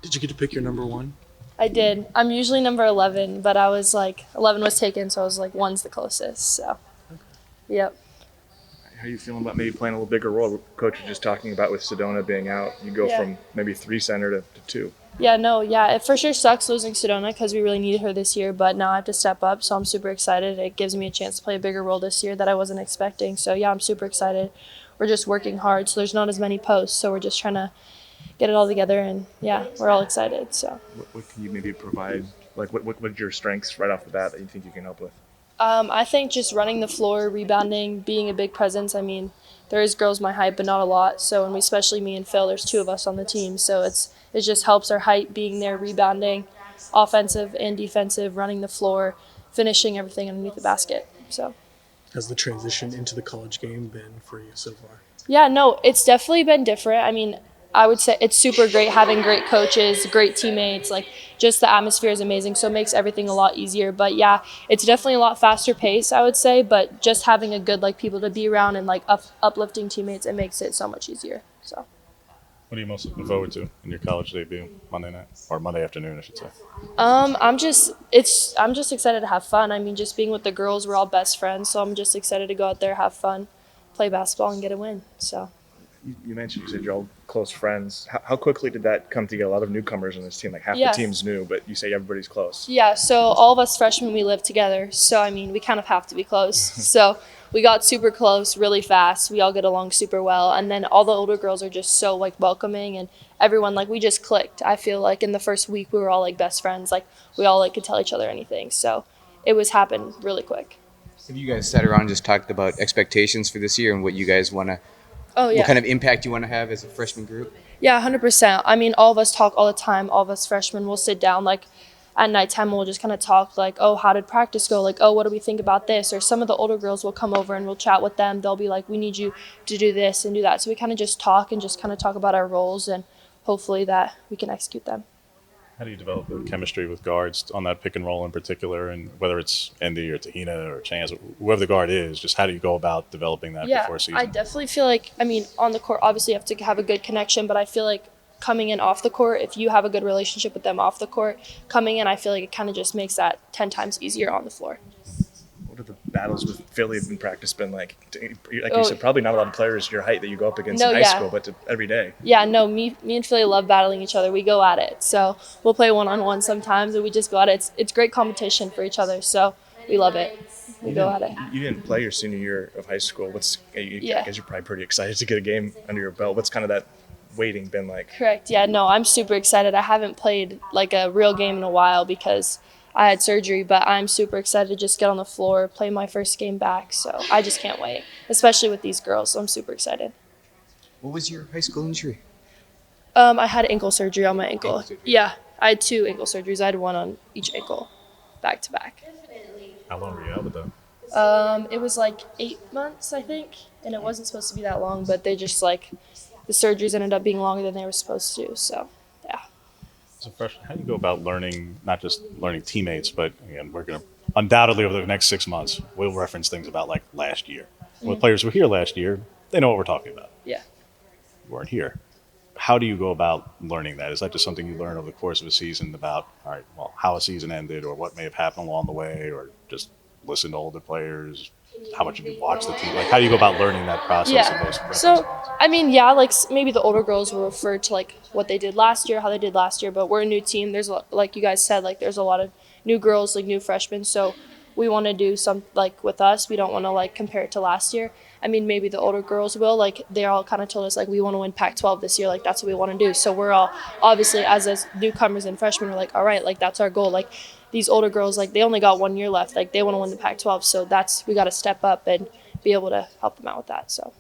Did you get to pick your number one? I did. I'm usually number 11, but I was like 11 was taken, so I was like one's the closest. So, yep. How are you feeling about maybe playing a little bigger role? Coach was just talking about with Sedona being out, you go Yeah. from maybe 3 center to 2. Yeah, no, yeah. It for sure sucks losing Sedona because we really needed her this year, but now I have to step up, so I'm super excited. It gives me a chance to play a bigger role this year that I wasn't expecting. So, yeah, I'm super excited. We're just working hard, so there's not as many posts, so we're just trying to get it all together, and, yeah, we're all excited. So, What can you maybe provide? Like, what are your strengths right off the bat that you think you can help with? I think just running the floor, rebounding, being a big presence. I mean, there is girls my height, but not a lot. So, and especially me and Phil, there's 2 of us on the team. So it just helps our height being there, rebounding, offensive and defensive, running the floor, finishing everything underneath the basket. So. Has the transition into the college game been for you so far? Yeah, no, it's definitely been different. I mean, I would say it's super great having great coaches, great teammates, like just the atmosphere is amazing, so it makes everything a lot easier. But yeah, it's definitely a lot faster pace, I would say, but just having a good like people to be around and like uplifting teammates, it makes it so much easier. So What are you most looking forward to in your college debut Monday night or Monday afternoon, I should say? I'm just excited to have fun. I mean, just being with the girls, we're all best friends, so I'm just excited to go out there, have fun, play basketball, and get a win. So. You mentioned you said you're all close friends. How quickly did that come together? A lot of newcomers on this team, like half Yeah. the team's new, but you say everybody's close. Yeah, so all of us freshmen, we live together. So, I mean, we kind of have to be close. So we got super close really fast. We all get along super well. And then all the older girls are just so, like, welcoming. And everyone, like, we just clicked. I feel like in the first week, we were all, like, best friends. Like, we all, like, could tell each other anything. So it was happened really quick. Have you guys sat around and just talked about expectations for this year and what you guys want to, Oh, yeah. what kind of impact you want to have as a freshman group? Yeah, 100%. I mean, all of us talk all the time. All of us freshmen will sit down, like, at nighttime, we'll just kind of talk, like, oh, how did practice go? Like, oh, what do we think about this? Or some of the older girls will come over and we'll chat with them. They'll be like, we need you to do this and do that. So we kind of just talk and just kind of talk about our roles and hopefully that we can execute them. How do you develop the chemistry with guards on that pick and roll in particular, and whether it's Indy or Tahina or Chance, whoever the guard is, just how do you go about developing that Yeah, before season? I definitely feel like, I mean, on the court, obviously you have to have a good connection, but I feel like coming in off the court, if you have a good relationship with them off the court, coming in, I feel like it kind of just makes that 10 times easier on the floor. What have the battles with Philly in practice been like? Like you said, probably not a lot of players your height that you go up against in high school, but every day. Yeah, no, me and Philly love battling each other. We go at it. So we'll play one-on-one sometimes, and we just go at it. It's great competition for each other, so we love it. We go at it. You didn't play your senior year of high school. I guess you're probably pretty excited to get a game under your belt. What's kind of that waiting been like? Correct. Yeah, no, I'm super excited. I haven't played like a real game in a while because I had surgery, but I'm super excited to just get on the floor, play my first game back. So I just can't wait, especially with these girls. So I'm super excited. What was your high school injury? I had ankle surgery on my ankle. Ankle surgery. Yeah, I had 2 ankle surgeries. I had one on each ankle, back to back. How long were you out with that? It was like 8 months, I think, and it wasn't supposed to be that long, but they just like the surgeries ended up being longer than they were supposed to. So, yeah. As a freshman, how do you go about learning, not just learning teammates, but again, we're going to undoubtedly over the next 6 months, we'll reference things about like last year. When players were here last year, they know what we're talking about. Yeah. You weren't here. How do you go about learning that? Is that just something you learn over the course of a season about, all right, well, how a season ended or what may have happened along the way, or just listen to older players? How much have you watched the team? Like, how do you go about learning that process? Yeah. Of those So, I mean, yeah, like maybe the older girls will refer to like what they did last year, how they did last year, but we're a new team. There's, like you guys said, like there's a lot of new girls, like new freshmen. So we want to do some, like with us, we don't want to like compare it to last year. I mean, maybe the older girls will, like they all kind of told us like we want to win Pac-12 this year, like that's what we want to do. So we're all obviously as newcomers and freshmen, we're like, all right, like that's our goal. Like these older girls, like they only got 1 year left, like they want to win the Pac-12. So we got to step up and be able to help them out with that. So.